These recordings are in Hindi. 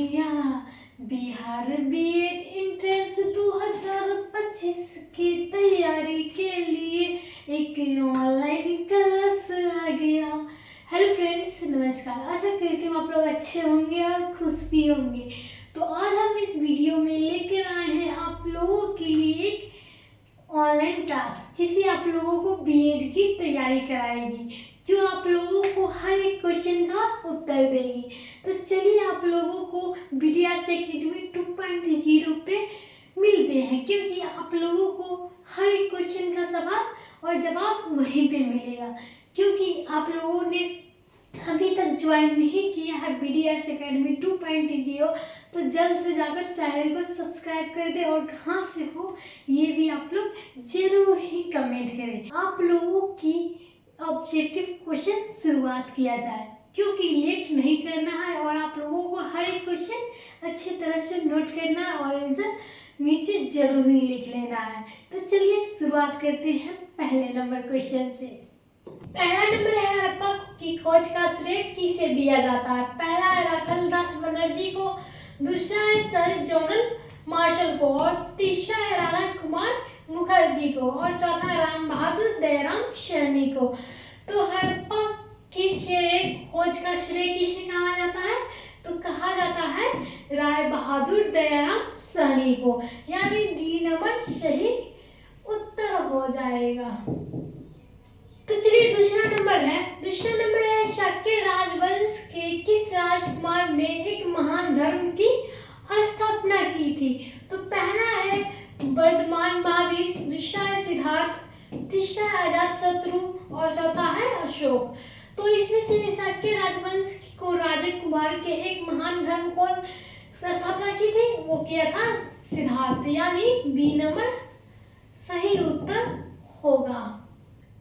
भैया बिहार बीएड एंट्रेंस 2025 की तैयारी के लिए एक ऑनलाइन क्लास आ गया। हेलो फ्रेंड्स, नमस्कार। आशा करती हूँ आप लोग अच्छे होंगे और खुश भी होंगे। तो आज हम इस वीडियो में लेकर आए हैं आप लोगों के लिए एक ऑनलाइन क्लास जिसे आप लोगों को बीएड की तैयारी कराएगी, जो आप लोगों को हर एक क्वेश्चन का उत्तर देगी। तो चलिए आप लोगों को BDRC Academy 2.0 पे मिलते हैं, क्योंकि आप लोगों को हर एक क्वेश्चन का सवाल और जवाब वहीं पे मिलेगा। क्योंकि आप लोगों ने अभी तक ज्वाइन नहीं किया है BDRC Academy 2.0, तो जल्द से जाकर चैनल को सब्सक्राइब कर दे और कहाँ से हो ये भी आप लोग जरूर ही कमेंट करें। आप लोगों की ऑब्जेक्टिव क्वेश्चन शुरुआत किया जाए, क्योंकि लेट नहीं करना है और आप लोगों को हर एक क्वेश्चन अच्छी तरह से नोट करना है और आंसर नीचे जरूर ही लिख लेना है। तो चलिए शुरुआत करते हैं पहले नंबर क्वेश्चन से। पहला नंबर है हड़प्पा की खोज का श्रेय किसे दिया जाता है? पहला है राखालदास बनर्जी को, दूसरा है सर जॉन मार्शल को, और तीसरा है राणा कुमार मुखर्जी को, और चौथा है राम बहादुर दयाराम सैनी को। तो हड़प्पा की खोज का श्रेय किसे कहा जाता है? तो कहा जाता है राय बहादुर दयाराम सैनी को, यानी डी नंबर सही उत्तर हो जाएगा। तो चलिए दूसरा नंबर है शाक्य राजवंश के किस राजकुमार ने एक महान धर्म की स्थापना की थी? तो पहला है वर्धमान महावीर, दूसरा है सिद्धार्थ, तीसरा है अजातशत्रु और चौथा है अशोक। तो इसमें से शाक्य राजवंश को राजकुमार के एक महान धर्म को स्थापना की थी, वो किया था सिद्धार्थ, यानी बी नंबर सही उत्तर होगा।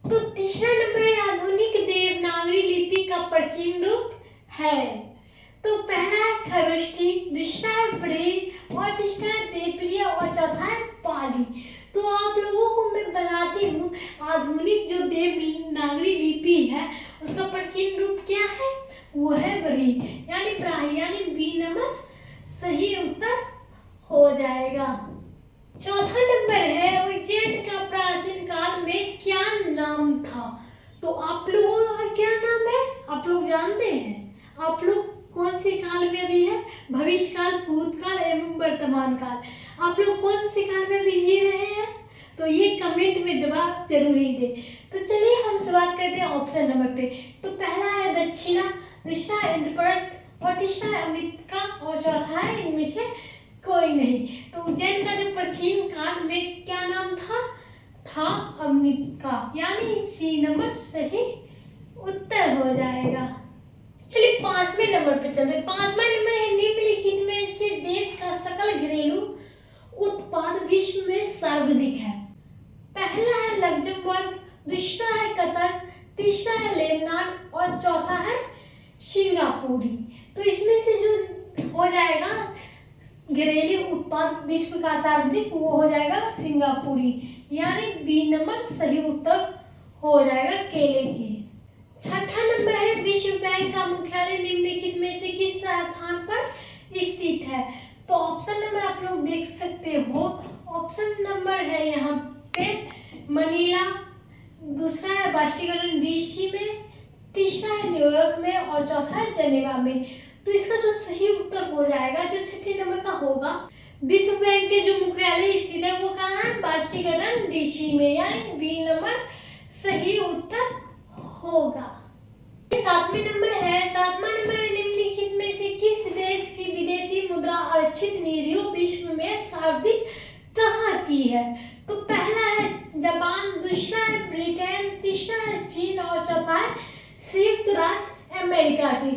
तो तीसरा नंबर है आधुनिक देवनागरी लिपि का प्राचीन रूप है। तो पहला है खरोष्ठी, दूसरा है ब्रेल और तीसरा है देवप्रिय और चौथा है पाली। तो आप लोगों को मैं बताती हूँ, आधुनिक जो देवनागरी लिपि है उसका प्राचीन रूप क्या है? वो है ब्रेल, यानी प्राही, यानी बी नंबर सही उत्तर हो जाएगा। चौथा नंबर है उज्जैन का प्राचीन काल में क्या नाम था? तो आप लोगों का क्या नाम है आप लोग जानते हैं? आप लोग कौन से काल में अभी है? भविष्य काल, भूतकाल एवं वर्तमान काल। आप लोग कौन से काल में अभी जी रहे हैं? तो ये कमेंट में जवाब जरूर ही दे। तो चलिए हम शुरुआत करते हैं ऑप्शन नंबर पे। तो पहला है दक्षिणा, दूसरा है इंद्रप्रस्थ और तीसरा है अमृतिका और चौथा है इनमें से कोई नहीं। तो उज्जैन का जो प्राचीन काल में क्या नाम था अमृतिका, यानी सी नंबर सही उत्तर हो जाएगा। चलिए पांचवें नंबर पे चलते हैं। पांचवा नंबर है निम्नलिखित में से देश का सकल घरेलू उत्पाद विश्व में सर्वाधिक है? पहला है लग्जमबर्ग, दूसरा है कतर, तीसरा है लेबनान और चौथा है सिंगापुरी। तो इसमें से जो हो जाएगा घरेलू उत्पाद विश्व का सर्वाधिक, वो हो जाएगा सिंगापुरी, यानी बी नंबर सही उत्तर हो जाएगा केले की। छठा नंबर है विश्व बैंक का मुख्यालय निम्नलिखित में से किस स्थान पर स्थित है? तो ऑप्शन नंबर आप लोग देख सकते हो। ऑप्शन नंबर है यहाँ पे मनीला, दूसरा है वाशिंगटन DC में, तीसरा है न्यूयॉर्क में और चौथा है जेनेवा में। तो इसका जो सही उत्तर हो जाएगा, जो छठे नंबर का होगा, विश्व बैंक के जो मुख्यालय स्थित है वो कहाँ है? वाशिंगटन DC में, यानी बी नंबर सही उत्तर होगा। सातवां नंबर है निम्नलिखित में से किस देश की विदेशी मुद्रा आरक्षित निधियों विश्व में सर्वाधिक कहाँ की है? तो पहला है जापान, दूसरा है ब्रिटेन, तीसरा है चीन और चौथा है संयुक्त राज्य अमेरिका की।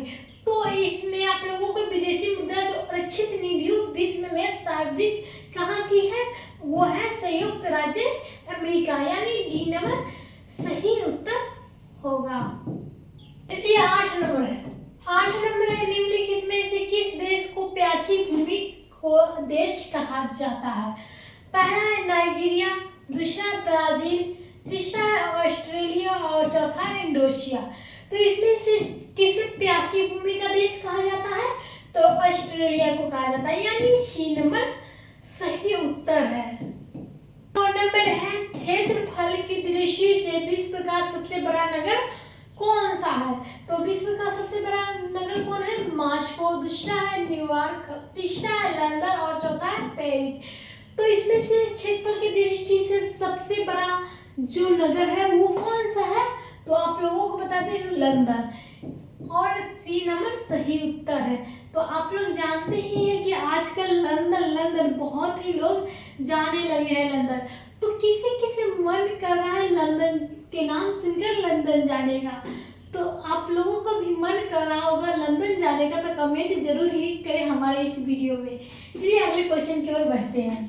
तो इसमें आप लोगों को विदेशी मुद्रा जो आरक्षित निधियों विश्व में सर्वाधिक कहाँ की है? वो है संयुक्त राज्य अमेरिका, यानी डी नंबर सही उत्तर होगा। चलिए आठ नंबर है निम्नलिखित में से किस देश को प्यासी भूमि को देश कहा जाता है? पहला है नाइजीरिया, दूसरा है ब्राजील, तीसरा है ऑस्ट्रेलिया और चौथा है इंडोनेशिया। तो इसमें से किसे प्यासी भूमि का देश कहा जाता है? तो ऑस्ट्रेलिया को कहा जाता है, यानी सी नंबर सही उत्तर है। और नंबर है क्षेत्रफल की दृष्टि से विश्व का सबसे बड़ा नगर कौन सा है? तो विश्व का सबसे बड़ा नगर कौन है? मॉस्को, दूसरा है न्यूयॉर्क, तीसरा है लंदन और चौथा है पेरिस। तो इसमें से क्षेत्रफल की दृष्टि से सबसे बड़ा जो नगर है वो कौन सा है? तो आप लोगों को बताते हैं लंदन, और सी नंबर सही उत्तर है। तो आप लोग जानते ही हैं कि आजकल लंदन बहुत ही लोग जाने लगे हैं लंदन। तो किसी किसी मन कर रहा है लंदन के नाम सुनकर लंदन जाने का, तो आप लोगों को भी मन कर रहा होगा लंदन जाने का, तो कमेंट जरूर ही करें हमारे इस वीडियो में। चलिए अगले क्वेश्चन की ओर बढ़ते हैं।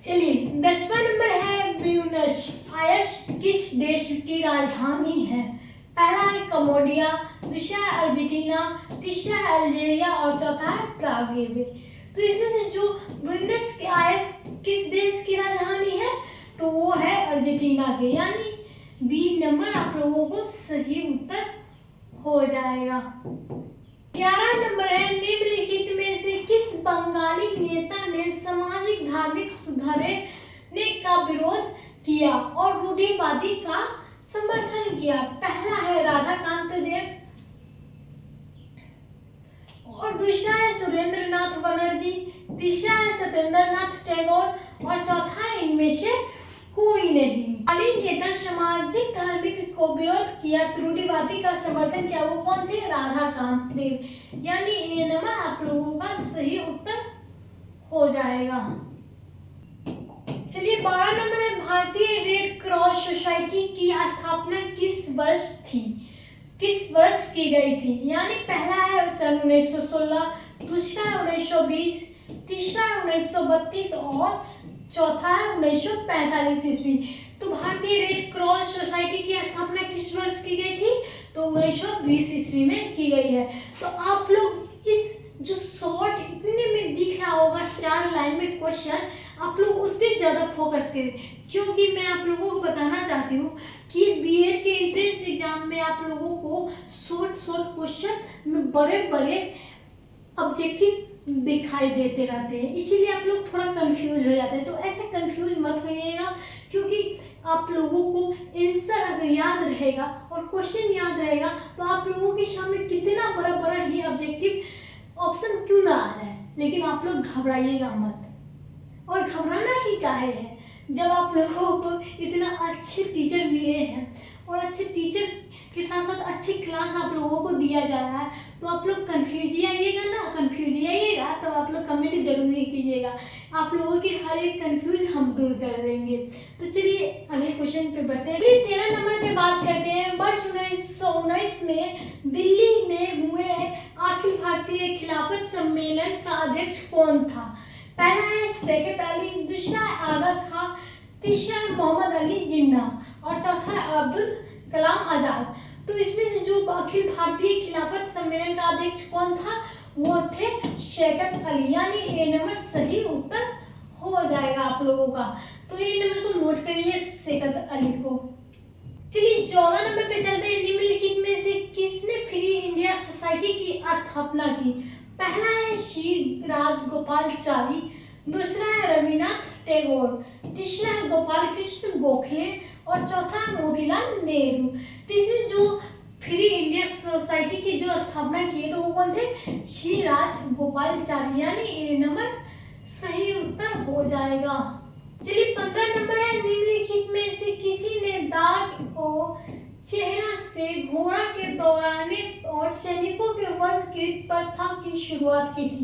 चलिए 10वां नंबर है ब्यूनस आयर्स किस देश की राजधानी है? पहला है कम्बोडिया, दूसरा है अर्जेंटीना, तीसरा है अल्जीरिया और चौथा है पराग्वे। तो इसमें से जो ब्यूनस आयर्स किस देश की राजधानी है? तो वो है अर्जेंटीना के, यानी बी नंबर आप लोगों को सही उत्तर हो जाएगा। 11 नंबर है निम्नलिखित में से किस बंगाली नेता ने सामाजिक धार्मिक सुधारने का विरोध किया और रूढ़िवादी का समर्थन किया? पहला है राधाकांत देव, और दूसरा है सुरेंद्रनाथ बनर्जी, तीसरा है सत्येंद्रनाथ टैगोर और चौथा है इनमें से कोई नहीं। बंगाली नेता सामाजिक धार्मिक को विरोध किया, रूढ़िवादी का समर्थन किया, वो कौन थे? राधाकांत देव, यानी ये नंबर आप लोगों का सही उत्तर हो जाएगा। चलिए 12 नंबर है भारतीय रेड क्रॉस सोसाइटी की स्थापना किस वर्ष थी? किस वर्ष की गई थी? यानी पहला है सन 1916, दूसरा है 1920, तीसरा है 1932 और चौथा है 1945 ईस्वी। तो भारतीय रेड क्रॉस सोसाइटी की स्थापना किस वर्ष की गई थी? तो 1920 ईस्वी में की गई है। तो आप लोग इस जो शॉर्ट इतने में दिख रहा होगा 4 लाइन में क्वेश्चन, आप लोग उस पर ज़्यादा फोकस करें, क्योंकि मैं आप लोगों को बताना चाहती हूँ कि बीएड के एंट्रेंस एग्जाम में आप लोगों को शॉर्ट क्वेश्चन में बड़े बड़े ऑब्जेक्टिव दिखाई देते रहते हैं, इसीलिए आप लोग थोड़ा कंफ्यूज हो जाते हैं। तो ऐसे कंफ्यूज मत होइएगा, क्योंकि आप लोगों को आंसर अगर याद रहेगा और क्वेश्चन याद रहेगा तो आप लोगों के सामने कितना बड़ा बड़ा ही ऑब्जेक्टिव ऑप्शन क्यों ना आ जाए। लेकिन आप लोग घबराइएगा मत, और घबराना ही काहे है जब आप लोगों को इतना अच्छे टीचर मिले हैं और अच्छे टीचर के साथ साथ अच्छी क्लास आप लोगों को दिया जा रहा है। तो आप लोग कंफ्यूज आइएगा तो आप लोग कमेंट जरूर ही कीजिएगा, आप लोगों की हर एक कंफ्यूज हम दूर कर देंगे। तो चलिए अगले क्वेश्चन पे बढ़ते हैं। 13 नंबर पे बात करते हैं। वर्ष 1919 में दिल्ली में हुए अखिल भारतीय खिलाफत सम्मेलन का अध्यक्ष कौन था? पहला है शौकत अली, दूसरा है आगा खां, तीसरा है मोहम्मद अली जिन्ना और चौथा है अब्दुल कलाम आजाद। तो इसमें से जो अखिल भारतीय खिलाफत सम्मेलन का अध्यक्ष कौन था? वो थे शौकत अली, यानी ये नंबर सही उत्तर हो जाएगा आप लोगों का। तो ये नंबर को नोट करिए, शौकत अली को। चलिए 14 नंबर पे चलते हैं। निम्नलिखित में से किसने फ्री इंडिया सोसाइटी की स्थापना की? पहला है श्री राजगोपालाचारी, दूसरा है रविन्द्रनाथ टैगोर, तीसरा है गोपाल कृष्ण गोखले और चौथा है मोतीलाल नेहरू। तो इसमें जो फ्री इंडिया सोसाइटी की जो स्थापना की है तो वो कौन थे? श्री राजगोपालाचारी, यानी ये नंबर सही उत्तर हो जाएगा। चलिए 15 नंबर है। निम्नलिखित में से किसी ने दाग को चेहरा से घोड़ा के दौड़ाने और सैनिकों के वर्णकृत प्रथा की शुरुआत की थी?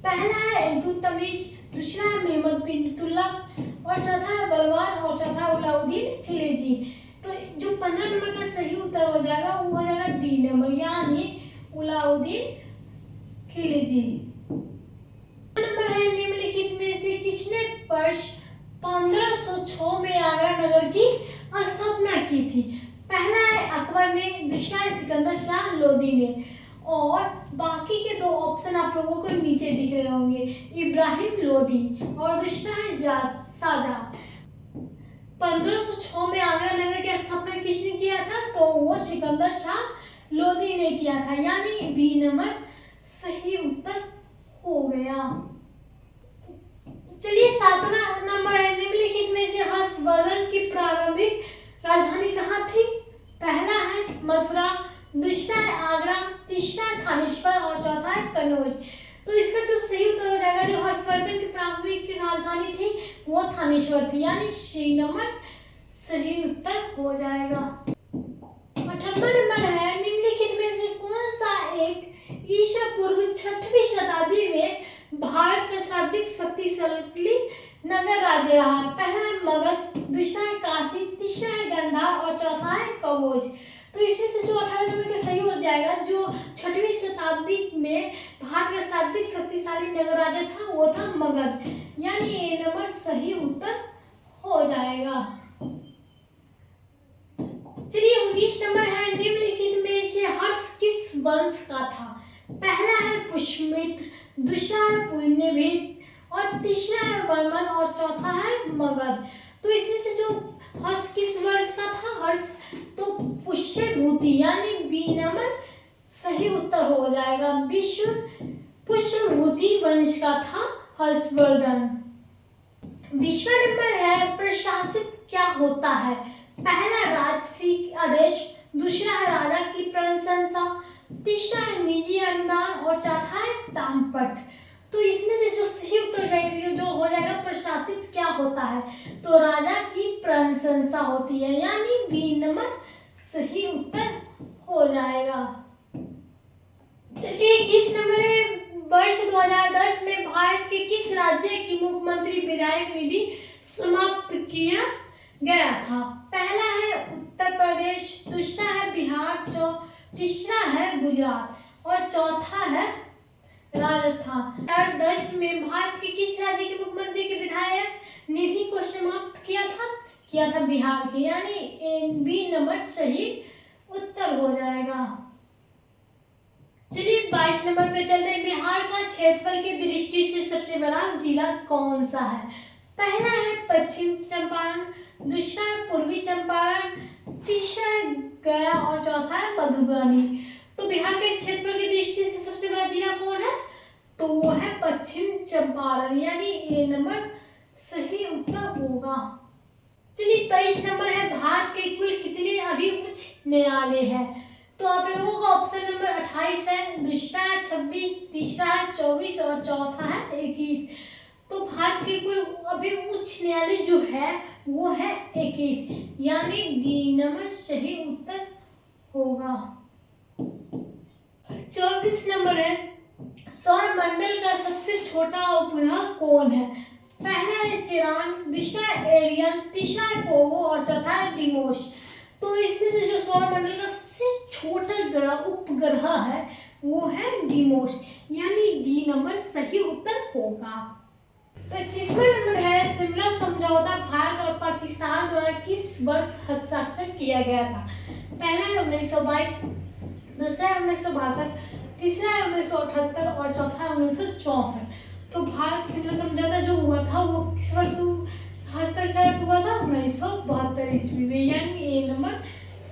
पहला है इल्तुतमिश, दूसरा है मेहमद बिन तुगलक और चौथा है बलवान और चौथा अलाउद्दीन खिलजी। तो जो 15 नंबर का सही उत्तर हो जाएगा वो हो जाएगा डी नंबर, यानी अलाउद्दीन खिलजी। नंबर है। निम्नलिखित में से किसने वर्ष 1506 में आगरा नगर की स्थापना की थी? पहला है अकबर ने, दूसरा है सिकंदर शाह लोदी ने और बाकी के दो ऑप्शन आप लोगों को नीचे दिख रहे होंगे, इब्राहिम लोदी और दूसरा है शाहजहां। 1506 में आगरा नगर की स्थापना किसने किया था? तो वो सिकंदर शाह लोदी ने किया था, यानी बी नंबर सही उत्तर हो गया। चलिए 7वां नंबर है, निम्नलिखित में से हर्षवर्धन की प्रारंभिक राजधानी कहाँ थी? पहला है मथुरा, दूसरा है आगरा, तीसरा है थानेश्वर और चौथा है कन्नौज। तो इसका जो सही उत्तर हो जाएगा, जो हर्षवर्धन की प्रारंभिक राजधानी थी वो थानेश्वर थी, यानी सी नंबर सही उत्तर हो जाएगा। 8वां नंबर है, निम्नलिखित में से कौन सा एक ईसा पूर्व 6वीं शताब्दी में भारत का सर्वाधिक शक्तिशाली नगर राज्य रहा? पहला है मगध, दूसरा है काशी, तीसरा है गांधार और चौथा है कवोज। तो इसमें से जो 18 नंबर का सही हो जाएगा, जो 6वीं शताब्दी में भारत का सर्वाधिक शक्तिशाली नगर राज्य था वो था मगध, यानी ए नंबर सही उत्तर हो जाएगा। चलिए 19 नंबर है, निम्नलिखित में से हर्ष किस वंश का था? पहला है पुष्यमित्र, दूसरा है पुण्यभीत और तीसरा है वर्मन और चौथा है मगध। तो इसमें से जो हर्ष किस वंश का था? हर्ष तो पुष्यभूति, यानी बी नंबर सही उत्तर हो जाएगा। विश्व पुष्यभूति वंश का था हर्षवर्धन। 20वां नंबर है, प्रशासित क्या होता है? पहला राजसी आदेश, दूसरा है राजा की प्रशंसा, तीसरा है निजी अनुदान और चौथा है ताम्रपत्र। तो इसमें से जो सही उत्तर जो हो जाएगा, प्रशासित क्या होता है? तो राजा की प्रशंसा होती है, यानी बी नंबर सही उत्तर हो जाएगा। चलिए 21 नंबर है, वर्ष 2010 में भारत के किस राज्य की मुख्यमंत्री विधायक निधि समाप्त किया गया था? पहला है उत्तर प्रदेश, दूसरा है बिहार, तीसरा है गुजरात और चौथा है राजस्थान। 2010 में भारत के किस राज्य के मुख्यमंत्री के विधायक निधि को समाप्त किया था बिहार के, यानी बी नंबर सही उत्तर हो जाएगा। चलिए 22 नंबर पे चलते हैं, बिहार का क्षेत्रफल की दृष्टि से सबसे बड़ा जिला कौन सा है? पहला है पश्चिम चंपारण, दूसरा है पूर्वी चंपारण, तीसरा है गया और चौथा है मधुबनी। तो बिहार के क्षेत्रफल की दृष्टि से सबसे बड़ा जिला कौन है? तो वो है पश्चिम चंपारण, यानी ए नंबर सही उत्तर होगा। चलिए 23 नंबर है, भारत के कुल कितने अभी उच्च न्यायालय है? तो आप लोगों का ऑप्शन नंबर 28 है, दूसरा है 26, तीसरा है 24 और चौथा है 21। तो भारत के कुल अभी उच्च न्यायालय जो है वो है 21, यानी डी नंबर सही उत्तर होगा। 24 नंबर है, सौरमंडल का सबसे छोटा उपग्रह कौन है? पहला है चिरान, दूसरा है एरियन, तीसरा है पोगो और चौथा है डिमोस। तो इसमें से जो सौरमंडल का सबसे छोटा उपग्रह है वो है डिमोस, यानी डी नंबर सही उत्तर होगा। 25वां नंबर है, शिमला समझौता भारत और पाकिस्तान द्वारा किस वर्ष हस्ताक्षर किया गया था? पहला है 1922, दूसरा है 1962, तीसरा है 1978 और चौथा है 1964। तो भारत शिमला समझौता जो हुआ था वो किस वर्ष हस्ताक्षर हुआ था? 1972 ईस्वी में, यानी ए नंबर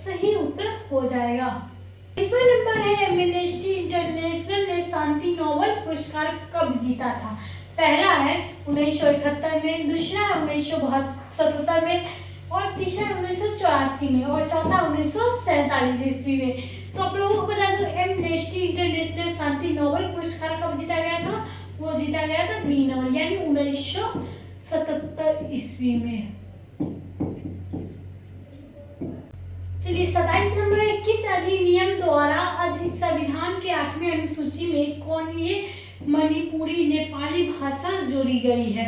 सही उत्तर हो जाएगा। 20वां नंबर है, एमनेस्टी इंटरनेशनल ने शांति नोबेल पुरस्कार कब जीता था? पहला है 1971 में, दूसरा है 1977 में और तीसरा 1984 में और चौथा 1947 ईस्वी में। तो आप लोगों को बता दो, एमनेस्टी इंटरनेशनल शांति नोबेल पुरस्कार कब जीता गया था? वो जीता गया था बी नंबर, यानी 1977 ईस्वी में। चलिए 27 नंबर है, किस अधिनियम द्वारा संविधान के 8वें अनुसूची में कोणीय मणिपुरी नेपाली भाषा जोड़ी गई है?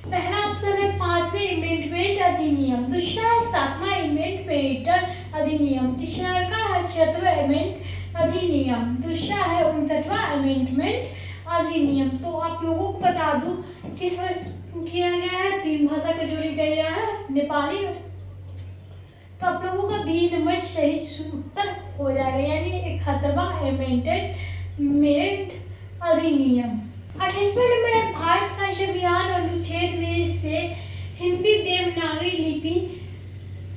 पहला ऑप्शन है 5वें अमेंडमेंट अधिनियम, दूसरा है 7वां अमेंडमेंट अधिनियम, तीसरा का है 7वां अमेंडमेंट अधिनियम, दूसरा है 59वां अमेंडमेंट अधिनियम। तो आप लोगों को बता दूं किस वर्ष किया गया है? 3 भाषा का जोड़ी गया है, नेपाली। तो आप लोगों का बी नंबर सही उत्तर हो जाएगा, यानी 71वां अमेंडमेंट अधिनियम। 28वां नंबर है, भारत का संविधान अनुच्छेद में से हिंदी देवनागरी लिपि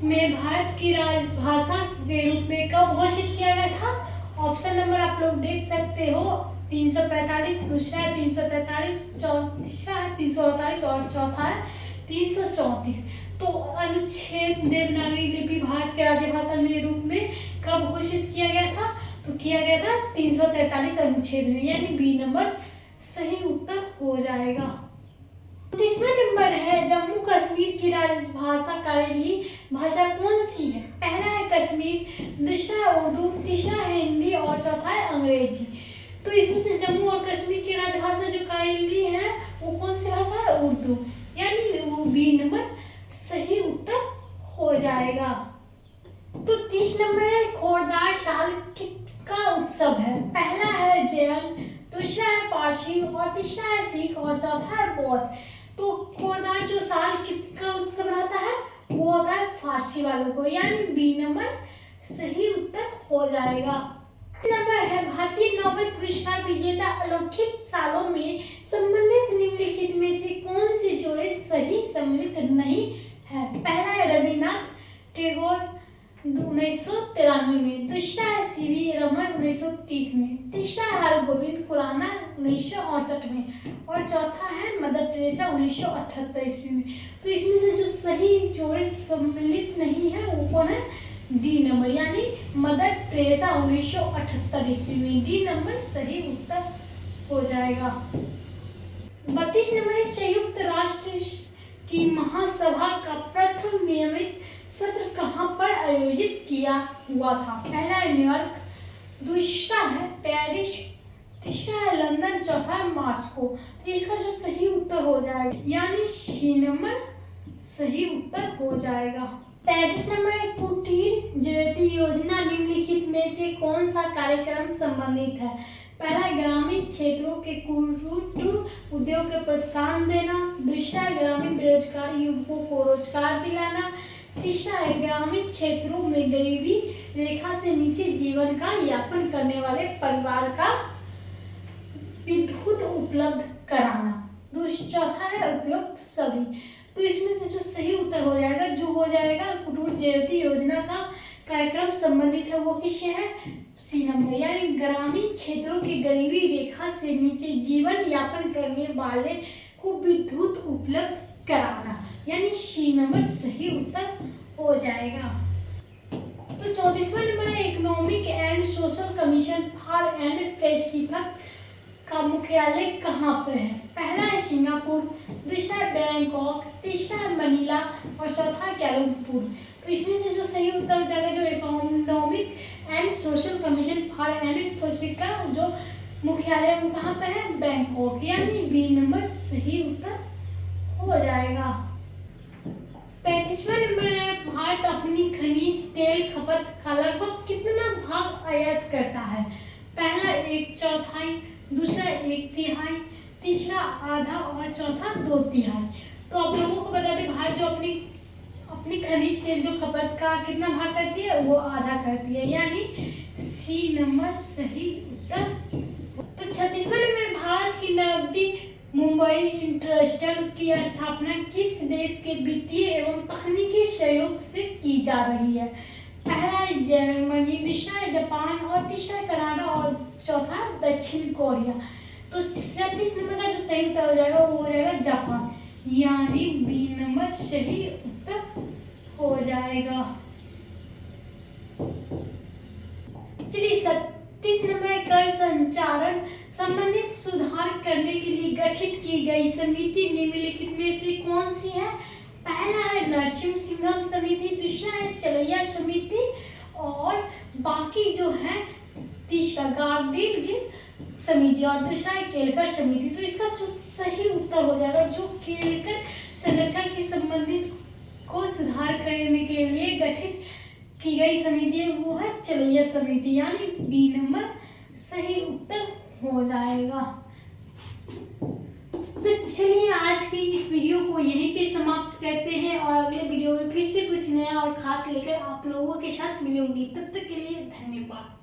में भारत की राजभाषा के रूप में कब घोषित किया गया था? ऑप्शन नंबर आप लोग देख सकते हो 345, दूसरा है 343, तीसरा है 348 और चौथा है 334। तो अनुच्छेद देवनागरी लिपि भारत के राजभाषा में रूप में कब घोषित किया गया था? तो किया गया था 343 अनुच्छेद में, यानी बी नंबर सही उत्तर हो जाएगा। 30वां नंबर है जम्मू कश्मीर की राजभाषा कार्यालयीय भाषा कौन सी है? पहला है कश्मीर, दूसरा है उर्दू, तीसरा है हिंदी और चौथा है अंग्रेजी। तो इसमें से जम्मू और कश्मीर की राजभाषा जो कार्यालयीय है वो कौन सी भाषा है? उर्दू, यानी वो बी नंबर सही उत्तर हो जाएगा। तो 30 नंबर है खोरदार साल का उत्सव है? पहला है जैन, दूसरा है पारसी और तीसरा है सिख और चौथा है बौद्ध। तो खोरदार जो साल का उत्सव रहता है वो होता है फारसी वालों को, यानी बी नंबर सही उत्तर हो जाएगा। नंबर है भारतीय नोबेल पुरस्कार विजेता अलौकिक सालों में संबंधित निम्नलिखित में से कौन से जोड़े सही सम्मिलित नहीं है? पहला है रविन्द्रनाथ टैगोर 1993 में, दूसरा है सीवी रमन 1930 में, तीसरा है हरगोविंद खुराना 1968 में और चौथा है मदर टेरेसा 1978 ईस्वी में। तो इसमें से जो सही जोड़े सम्मिलित नहीं है वो कौन है? डी नंबर, यानी मदर टेरेसा 1978 ईस्वी में। डी नंबर सही उत्तर हो जाएगा। 32 नंबर संयुक्त राष्ट्र की महासभा का प्रथम नियमित सत्र कहाँ पर आयोजित किया हुआ था? पहला है न्यूयॉर्क, दूसरा है पेरिस, तीसरा है लंदन, चौथा है मॉस्को। तो इसका जो सही उत्तर हो जाएगा, यानी सी नंबर सही उत्तर हो जाएगा। 33 नंबर है कुटीर ज्योति योजना निम्नलिखित में से कौन सा कार्यक्रम संबंधित है? पहला ग्रामीण क्षेत्रों के कुटीर उद्योग को प्रोत्साहन देना, दूसरा है ग्रामीण बेरोजगार युवकों को रोजगार दिलाना, तीसरा है ग्रामीण क्षेत्रों में गरीबी रेखा से नीचे जीवन का यापन करने वाले परिवार का विद्युत उपलब्ध कराना, चौथा है उपयुक्त सभी। तो इसमें से जो सही उत्तर हो जाएगा, जो हो जाएगा कुटीर ज्योति योजना का कार्यक्रम संबंधित है वो किससे है? सी नंबर, यानी ग्रामीण क्षेत्रों की गरीबी रेखा से नीचे जीवन यापन करने वाले को विद्युत उपलब्ध कराना, यानी सी नंबर सही उत्तर हो जाएगा। तो 34वां नंबर है economic and social commission for and Pacific का मुख्यालय कहाँ पर है? पहला है सिंगापुर, दूसरा है बैंकॉक, तीसरा है मनीला और चौथा है कोलंबो। तो इसमें से जो सही उत्तर हो जाएगा, जो economic and social commission for and Pacific का जो मुख्यालय है वो कहाँ पर है? बैंकॉक, यानी बी नंबर सही उत्तर हो जाएगा। 35वां नंबर है भारत अपनी खनिज तेल खपत का लगभग कितना भाग आयात करता है? पहला 1/4, दूसरा 1/3, तीसरा आधा और चौथा 2/3। तो आप लोगों को बता दें भारत जो अपनी खनिज तेल जो खपत का कितना भाग करती है वो आधा करती है, यानी सी नंबर सही उत्तर। तो 36वां नंबर भारत की नवी मुंबई इंटरनेशनल की स्थापना किस देश के वित्तीय एवं तकनीकी सहयोग से की जा रही है? पहला है जर्मनी, दूसरा है जापान और तीसरा है कनाडा और चौथा दक्षिण कोरिया। तो 36 नंबर का जो सही उत्तर हो जाएगा वो हो जाएगा जापान, यानी बी नंबर सही उत्तर हो जाएगा। चलिए 37 नंबर है कर संचालन संबंधित सुधार करने के लिए गठित की गई समिति निम्नलिखित में से कौन सी है? पहला है नरसिंह सिंघम समिति, दूसरा है चलैया समिति और बाकी जो है तीसरा गार्डगिल समिति और दूसरा है केलकर समिति। तो इसका जो सही उत्तर हो जाएगा, जो केलकर संरक्षण के संबंधित को सुधार करने के लिए गठित की गई समिति है वो है चलैया समिति, यानी बी नंबर सही उत्तर हो जाएगा। तो चलिए आज की इस वीडियो को यहीं पे समाप्त करते हैं और अगले वीडियो में फिर से कुछ नया और खास लेकर आप लोगों के साथ मिलूंगी। तब तक के लिए धन्यवाद।